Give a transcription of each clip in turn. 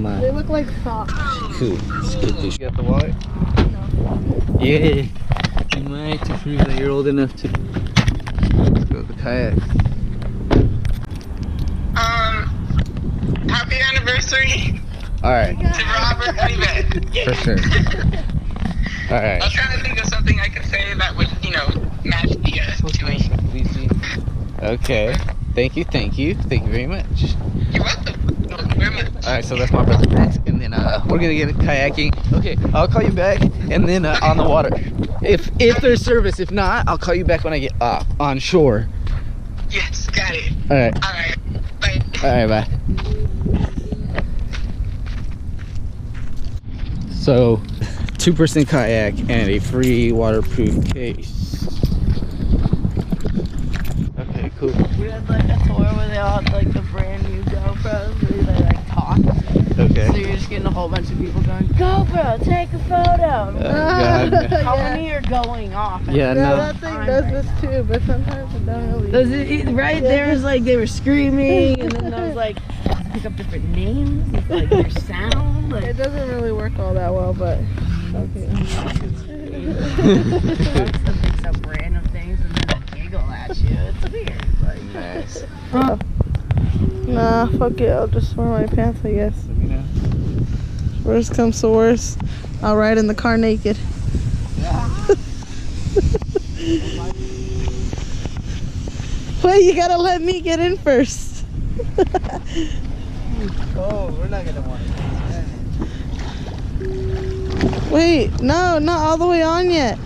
my. They look like socks. Cool. Let's get this. You got the wallet? No. Yeah. You might to prove that you're old enough to go to the kayak. Happy anniversary Alright. to Robert and Yvette. For sure. Alright. I was trying to think of something I could say that would, you know, match the situation. Okay. Thank you. Thank you very much. You're welcome. No, very much. Alright, so that's my brother Max, and then we're gonna get kayaking. Okay, I'll call you back, and then on the water. If there's service, if not, I'll call you back when I get on shore. Yes, got it. Alright. Alright. Bye. Alright, bye. So, 2% kayak and a free waterproof case. Okay, cool. We had like a tour where they all had like the brand new GoPros where they like talk. Okay. So you're just getting a whole bunch of people going, GoPro, take a photo. God. How many are going off? Yeah, no. That thing does this too, but sometimes it don't really. Does it, right? Yeah. There was like, they were screaming, and then there was like, pick up different names, it's like your sound. Like, It doesn't really work all that well, but okay. Alexa picks up random things and then they giggle at you. It's weird. Like, Nice. Nah, fuck it. I'll just wear my pants, I guess. Let me know. Worst comes to worst, I'll ride in the car naked. Wait, you gotta let me get in first. Oh, we're not gonna want it. Wait, no, not all the way on yet.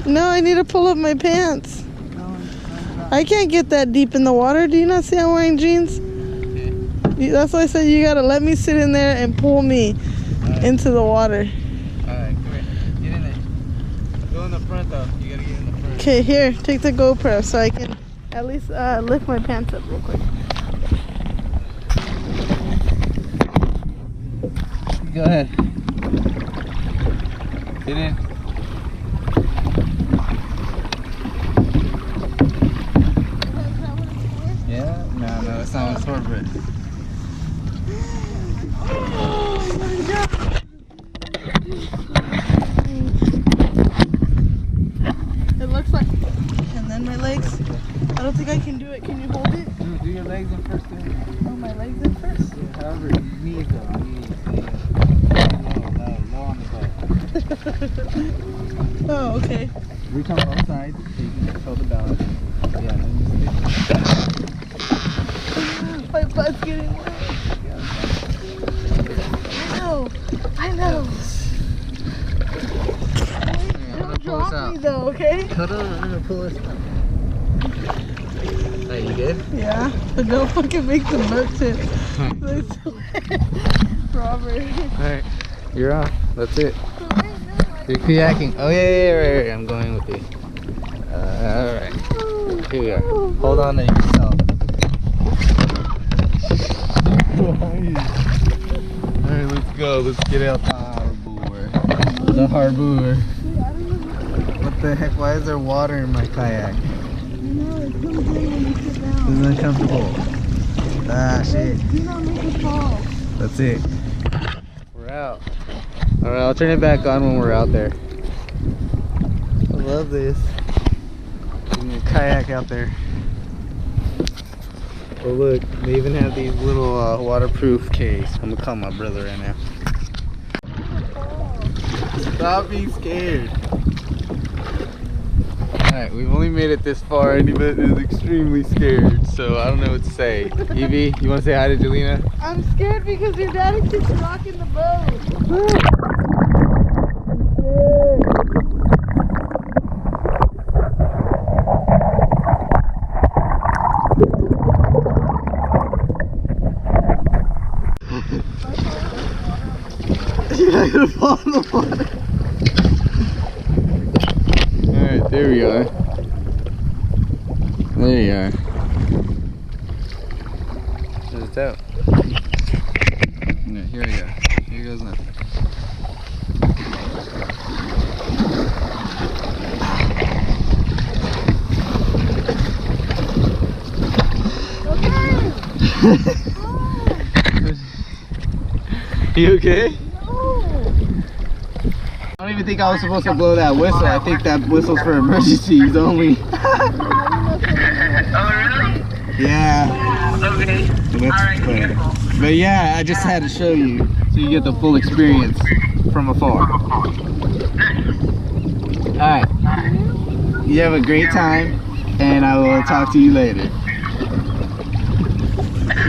No, I need to pull up my pants. I can't get that deep in the water. Do you not see I'm wearing jeans? That's why I said you gotta let me sit in there and pull me into the water. Alright, come here. Get in there. Go in the front though. You gotta get in the front. Okay, here, take the GoPro so I can at least lift my pants up real quick. Go ahead. Get in. Yeah? No, that's not what it's for, but. Oh my god! It looks like. And then my legs. I don't think I can do it. Can you hold it? Do your legs in first then. Oh, my legs in first? Yeah, however, you need to go. You need to stay low on the butt. Oh, okay. Reach on both sides so you can control the balance. Yeah, then you stay. My butt's getting wet. I know. Don't drop me though, okay? Hold on, I'm gonna pull this up. Alright, you good? Yeah, but don't fucking make the boat tip. Robert. Alright, you're off. That's it. You're kayaking. Oh yeah, right. I'm going with you. Alright. Here we are. Hold on to yourself. Alright, let's go. Let's get out the harbor. The harbor. What the heck? Why is there water in my kayak? It comes in when you sit down. This is uncomfortable. Ah, shit. Do not make it fall. That's it. We're out. Alright, I'll turn it back on when we're out there. I love this. You can kayak out there. Oh look, they even have these little waterproof case. I'm gonna call my brother right now. Stop being scared. Alright, we've only made it this far and Yvette is extremely scared, so I don't know what to say. Evie, you wanna say hi to Jelena? I'm scared because your daddy keeps rocking the boat. You're not gonna fall in the water. Alright, there we are. There you are. There's out. Yeah, here we go. Here goes nothing. You okay? I don't even think I was supposed to blow that whistle. I think that whistle's for emergencies only. Oh, really? Yeah. Okay. Alright, beautiful. But yeah, I just had to show you so you get the full experience from afar. Alright. You have a great time, and I will talk to you later.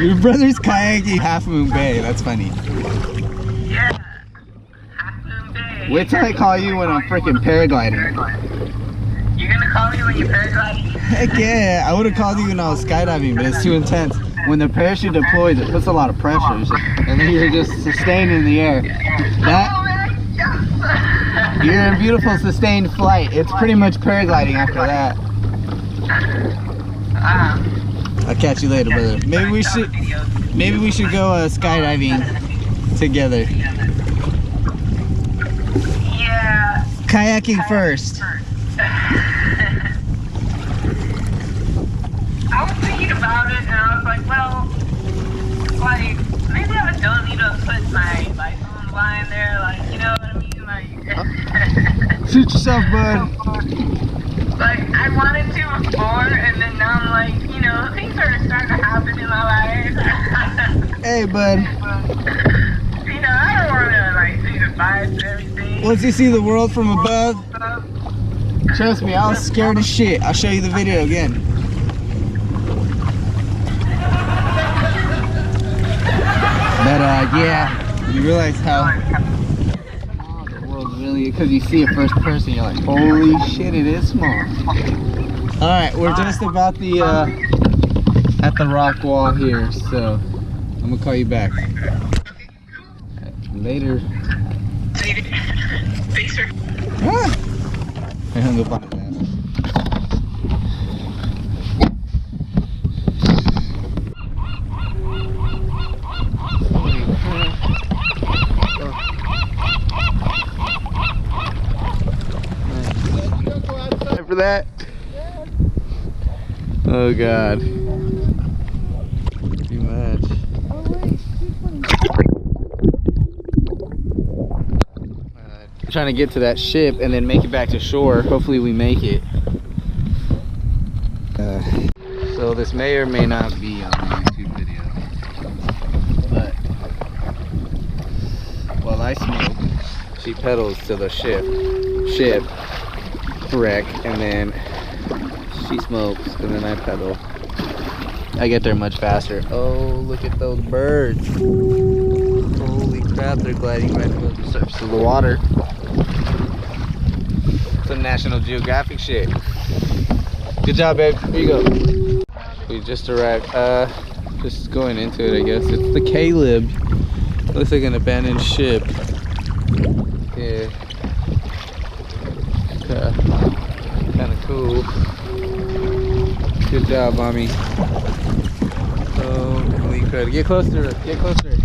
Your brother's kayaking Half Moon Bay. That's funny. Yeah. Half Moon Bay. Wait till I call you when I'm freaking paragliding. You're gonna call me when you're paragliding? Heck yeah, I would have called you when I was skydiving, but it's too intense. When the parachute deploys, it puts a lot of pressure, and then you're just sustained in the air. You're in beautiful sustained flight. It's pretty much paragliding after that. I'll catch you later, brother. Maybe we should go skydiving together. Yeah. Kayaking first. I was thinking about it, and I was like, well, like, maybe I don't need to put my license on the line there, like, you know what I mean? Like, Shoot yourself, bud. like, I wanted to before, and then now I'm like, you know, things are starting to happen in my life. Hey, bud. You know, I don't want to, like, say goodbye to everything. Once you see the world from above, trust me, I was scared as shit. I'll show you the video again. But yeah, you realize how the world's really, because you see it first person, you're like, holy shit, it is small. All right, we're just about the at the rock wall here, so I'm gonna call you back. Later. Thanks for... Ah! I hung up on it, man. For that? Oh god. Too much. I'm trying to get to that ship and then make it back to shore. Hopefully we make it. So this may or may not be on the YouTube video. But while I smoke, she pedals to the ship wreck, and then she smokes, and then I pedal. I get there much faster. Oh, look at those birds. Holy crap, they're gliding right above the surface of the water. Some National Geographic shit. Good job, babe. Here you go. We just arrived. Just going into it, I guess. It's the Caleb. Looks like an abandoned ship. Yeah. Kind of cool. Good job, mommy. Holy crap. Get close to her. Get closer.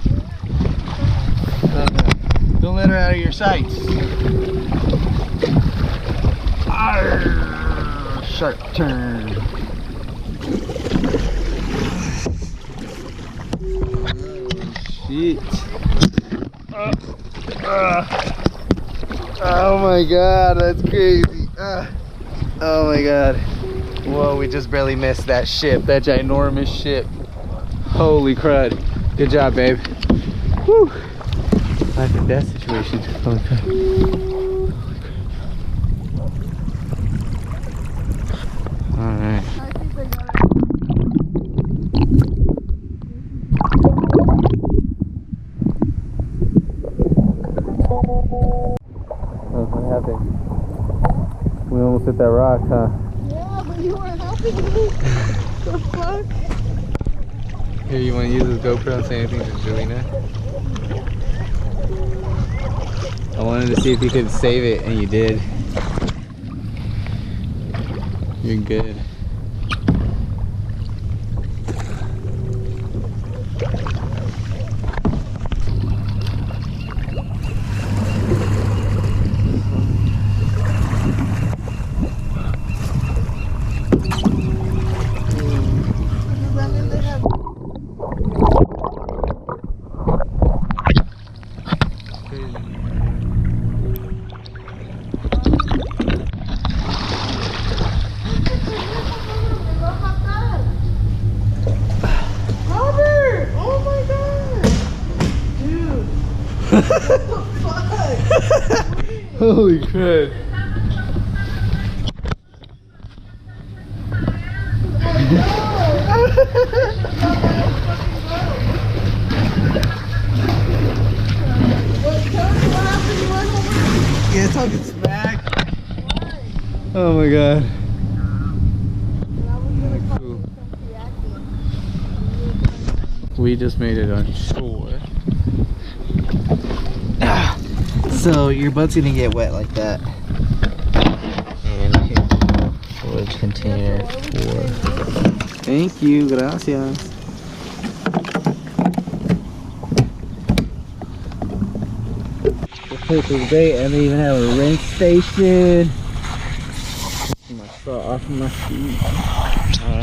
Don't let her out of your sights. Arr, sharp turn. Oh, shit. Oh my god, that's crazy. Oh my god. Whoa, we just barely missed that ship, that ginormous ship. Holy crud. Good job, babe. Woo. Life and death situation. Holy crap. Alright. What happened? We almost hit that rock, huh? Yeah, but you weren't helping me. The fuck? Here, you want to use this GoPro and say anything to Jelena? I wanted to see if you could save it, and you did. You're good. crazy. Robert! Oh my god! Dude! Holy crap. Yeah, talking smack. Oh my god. Cool. We just made it on shore. So your butt's gonna get wet like that. And here's the storage container for. Thank you, gracias. The place was great, and they even have a rinse station. My straw off of my feet.